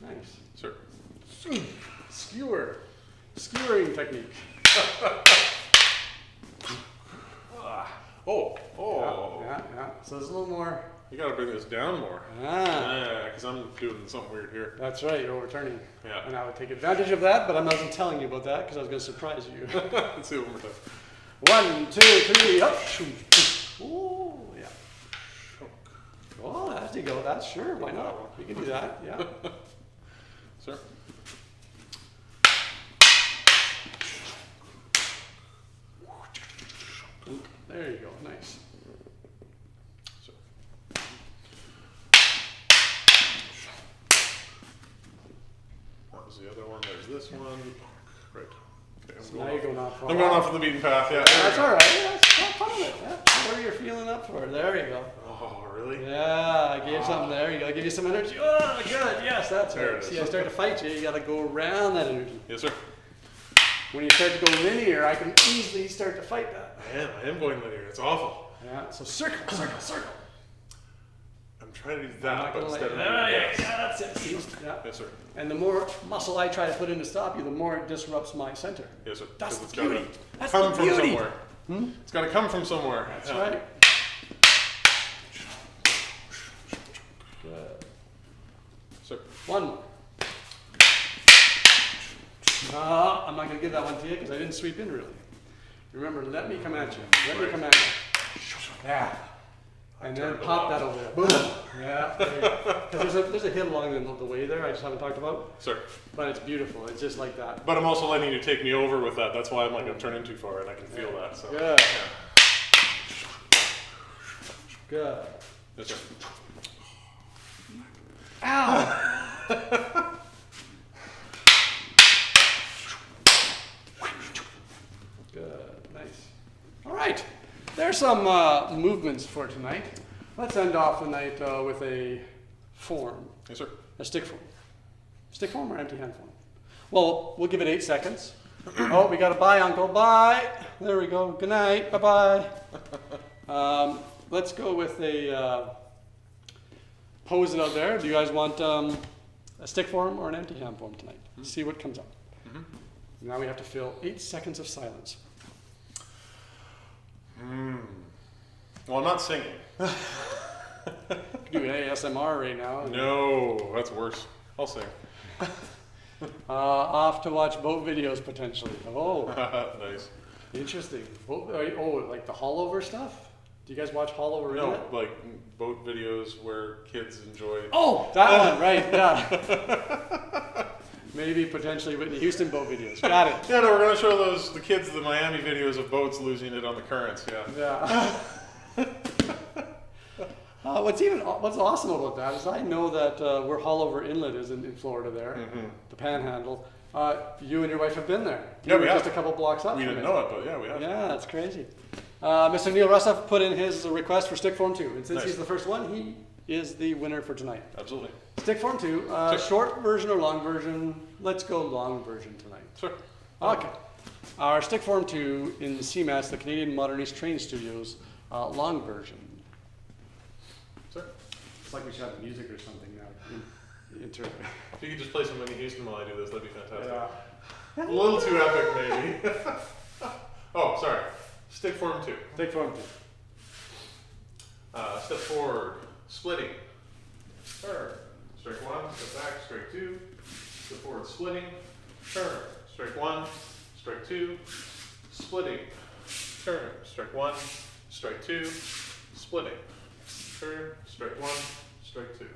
Nice. Sir. Skewer. Skewering technique. Oh. Yeah. So there's a little more. You got to bring this down more. Yeah, because I'm doing something weird here. That's right, you're overturning. Yeah. And I would take advantage of that, but I wasn't telling you about that because I was going to surprise you. Let's do it one more time. 1, 2, 3, up. Ooh, yeah. Oh, there you go. That's sure. Why not? You can do that. Yeah. Sir. There you go. Nice. Sir. That was the other one. There's this one. Right. Okay, So now you're going off. I'm going off of the beaten path. Yeah. That's all right. Yeah, that's have fun with it. Yeah. Whatever you're feeling up for. There you go. Oh, really? Yeah, I gave something there. You got to give you some energy. Oh, good. Yes, that's There right. it is. See, I start to fight you. You got to go around that energy. Yes, sir. When you start to go linear, I can easily start to fight that. I am going linear. It's awful. Yeah. So circle, circle, circle. I'm trying to do I'm that, not but gonna let instead you. of Yeah, that's it. See? Yeah. Yes, sir. And the more muscle I try to put in to stop you, the more it disrupts my center. Yes, sir. That's 'Cause the it's gotta beauty. That's come the from beauty. somewhere. It's got to come from somewhere. That's Yeah. right. Good. Sir. One more. No, I'm not going to give that one to you because I didn't sweep in really. Remember, let me come at you. Let me come at you. Yeah. And then turned pop a that lot. over there. Boom. Yeah. There you go. 'Cause there's a hit along the way there I just haven't talked about. Sir. But it's beautiful. It's just like that. But I'm also letting you take me over with that. That's why I'm like, I'm turning too far and I can feel that. So. Good. Yeah. Good. Yes, sir. Ow! Good. Nice. All right. There's some movements for tonight. Let's end off the night with a form. Yes, sir. A stick form. Stick form or empty hand form? Well, we'll give it 8 seconds. Oh, we got a bye, Uncle. Bye. There we go. Good night. Bye-bye. Let's go with a pose it out there. Do you guys want a stick form or an empty hand form tonight? See what comes up. Now we have to fill 8 seconds of silence. Well, I'm not singing. Do ASMR right now. No, that's worse. I'll sing. Off to watch boat videos potentially. Oh, Nice. interesting. Oh, like the Hollover stuff? Do you guys watch Hollover? No, like boat videos where kids enjoy. Oh, that one, right? Yeah. Maybe potentially Whitney Houston boat videos. Got it. Yeah, no, we're gonna show the kids the Miami videos of boats losing it on the currents. Yeah. Yeah. What's awesome about that is I know that where Hollover Inlet is in Florida there, the Panhandle. You and your wife have been there. Yeah, we have. Just a couple blocks up. We from didn't it. know it, but yeah, we have. Yeah, that's crazy. Mr. Neil Russell put in his request for stick form 2, and since Nice. he's the first one, he is the winner for tonight. Absolutely. Stick form 2, short version or long version? Let's go long version tonight. Sure. Okay. Our stick form 2 in CMATS, the Canadian Modernist Training Studios, long version. Sure. It's like we should have music or something now. If you could just play some Whitney Houston while I do this, that'd be fantastic. Yeah. A little too epic, maybe. Oh, sorry. Stick form 2. Stick form 2. Step forward, splitting. Turn. Strike 1, step back, strike 2. Step forward, splitting. Turn. Strike 1, strike 2. Splitting. Turn. Strike 1, strike 2. Splitting. Turn. Strike 1, strike 2.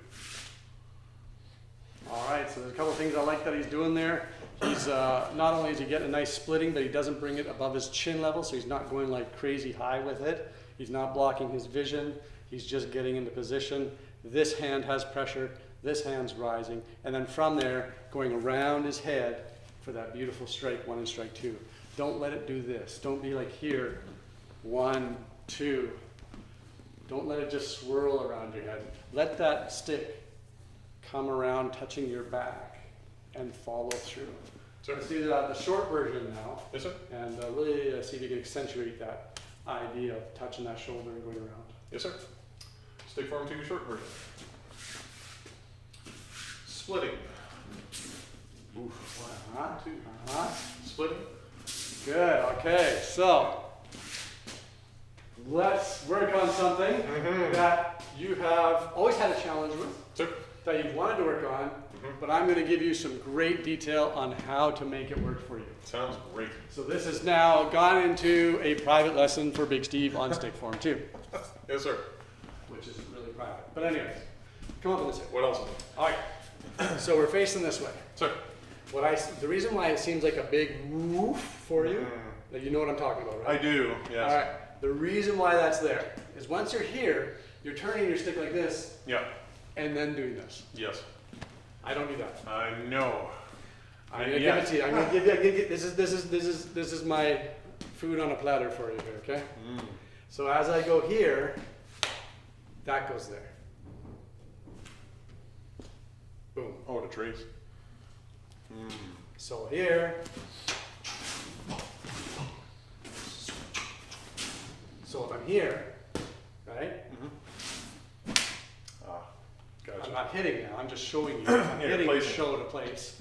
All right, so there's a couple of things I like that he's doing there. He's not only is he getting a nice splitting, but he doesn't bring it above his chin level, so he's not going like crazy high with it. He's not blocking his vision. He's just getting into position. This hand has pressure. This hand's rising, and then from there, going around his head for that beautiful strike 1 and strike 2. Don't let it do this. Don't be like here, 1, 2. Don't let it just swirl around your head. Let that stick come around, touching your back, and follow through. Sure. Let's do the short version now, Yes, sir. and really see if you can accentuate that idea of touching that shoulder and going around. Yes, sir. Stick form 2, short version. Splitting. Oof. 1, 2. Splitting. Good, okay, so let's work on something that you have always had a challenge with, Sir. that you've wanted to work on, but I'm going to give you some great detail on how to make it work for you. Sounds great. So this has now gone into a private lesson for Big Steve on stick form 2, Yes, sir. which is really private. But anyways, come up with this. What else? All right, so we're facing this way. Sir. The reason why it seems like a big woof for you, that you know what I'm talking about, right? I do, yes. All right, the reason why that's there is once you're here, you're turning your stick like this Yeah. and then doing this. Yes. I don't do that. I know. I'm gonna give it to you. I'm gonna give you. This is my food on a platter for you here. Okay. So as I go here, that goes there. Boom. Oh, what a trace. So here. So if I'm here, right? Gotcha. I'm not hitting now. I'm just showing you. I'm Yeah, hitting to placing. show to place.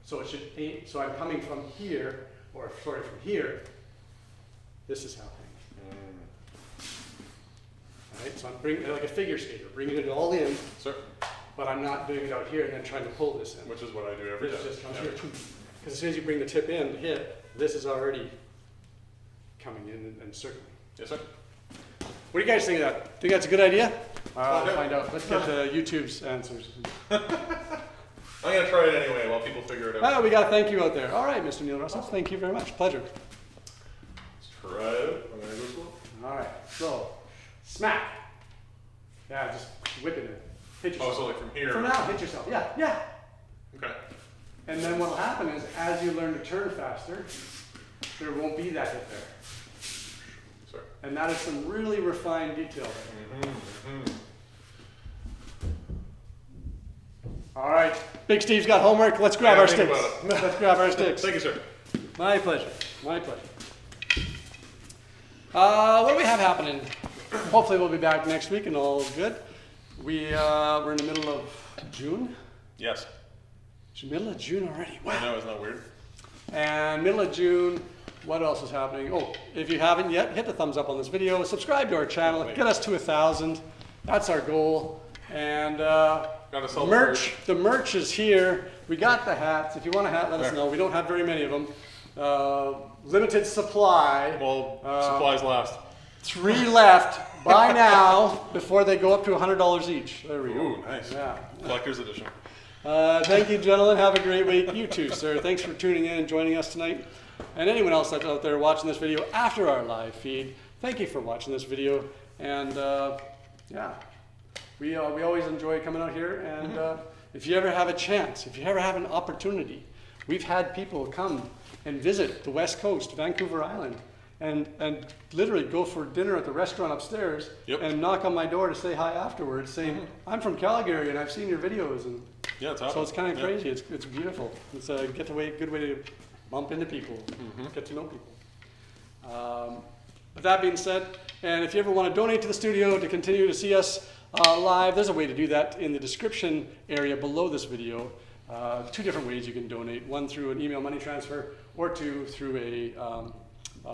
So it should aim. So I'm coming from here, or sorry, from here. This is how I aim. Right. So I'm bringing like a figure skater, bringing it all in, Sir. but I'm not doing it out here and then trying to pull this in. Which is what I do every day. This just comes Yeah. here. Because as soon as you bring the tip in to hit, this is already coming in and circling. Yes, sir. What do you guys think of that? Think that's a good idea? I'll Yeah. find out. Let's get YouTube's answers. I'm going to try it anyway while people figure it out. Oh, we got a thank you out there. All right, Mr. Neil Russell. Thank you very much. Pleasure. Let's try it. I'm going to go slow. All right. So, smack. Yeah, just whip it in. Hit yourself. Oh, so like from here. For now, hit yourself. Yeah, yeah. Okay. And then what will happen is, as you learn to turn faster, there won't be that hit there. Sir. And that is some really refined detail there. All right, Big Steve's got homework. Let's grab our think sticks. about it. Let's grab our sticks. Thank you, sir. My pleasure. My pleasure. What do we have happening? Hopefully we'll be back next week and all is good. We're in the middle of June. Yes. It's middle of June already. I Wow. know, isn't that weird? And middle of June, what else is happening? Oh, if you haven't yet, hit the thumbs up on this video. Subscribe to our channel. Get us to 1,000. That's our goal. And Gotta sell the merch. The merch is here. We got the hats. If you want a hat, let us There. know. We don't have very many of them. Limited supply. Well, supplies last. 3 left. Buy now before they go up to $100 each. There we go. Ooh, nice. Yeah. Collector's edition. Thank you, gentlemen. Have a great week. You too, sir. Thanks for tuning in and joining us tonight. And anyone else that's out there watching this video after our live feed, thank you for watching this video. And yeah, We always enjoy coming out here, and if you ever have a chance, if you ever have an opportunity, we've had people come and visit the West Coast, Vancouver Island, and literally go for dinner at the restaurant upstairs and knock on my door to say hi afterwards, saying, I'm from Calgary and I've seen your videos. And Yeah, it's so awesome. it's kind of crazy. It's beautiful. It's a good way to bump into people, get to know people. With that being said, and if you ever want to donate to the studio to continue to see us live, there's a way to do that in the description area below this video. 2 different ways you can donate, one through an email money transfer or 2 through a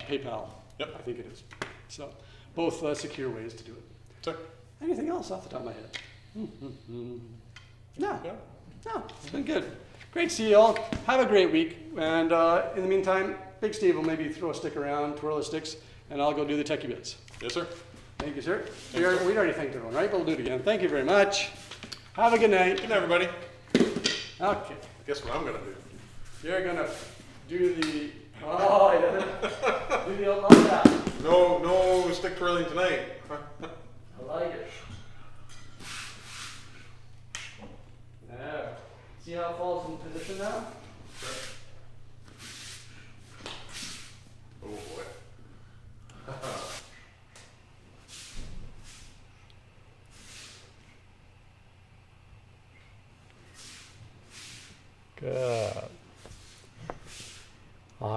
PayPal. Yep. I think it is. So both secure ways to do it. Sir? Anything else off the top of my head? No. Yeah. No, it's been good. Great to see you all. Have a great week. And in the meantime, Big Steve will maybe throw a stick around, twirl the sticks, and I'll go do the techie bits. Yes, sir. Thank you, sir. We'd already thanked everyone, right? But we'll do it again. Thank you very much. Have a good night. Good night, everybody. Okay. Guess what I'm going to do? You're going to do the... Oh, yeah. Do the old love tap. No stick twirling tonight. I like it. There. See how it falls in position now? Oh, boy. Good. All right.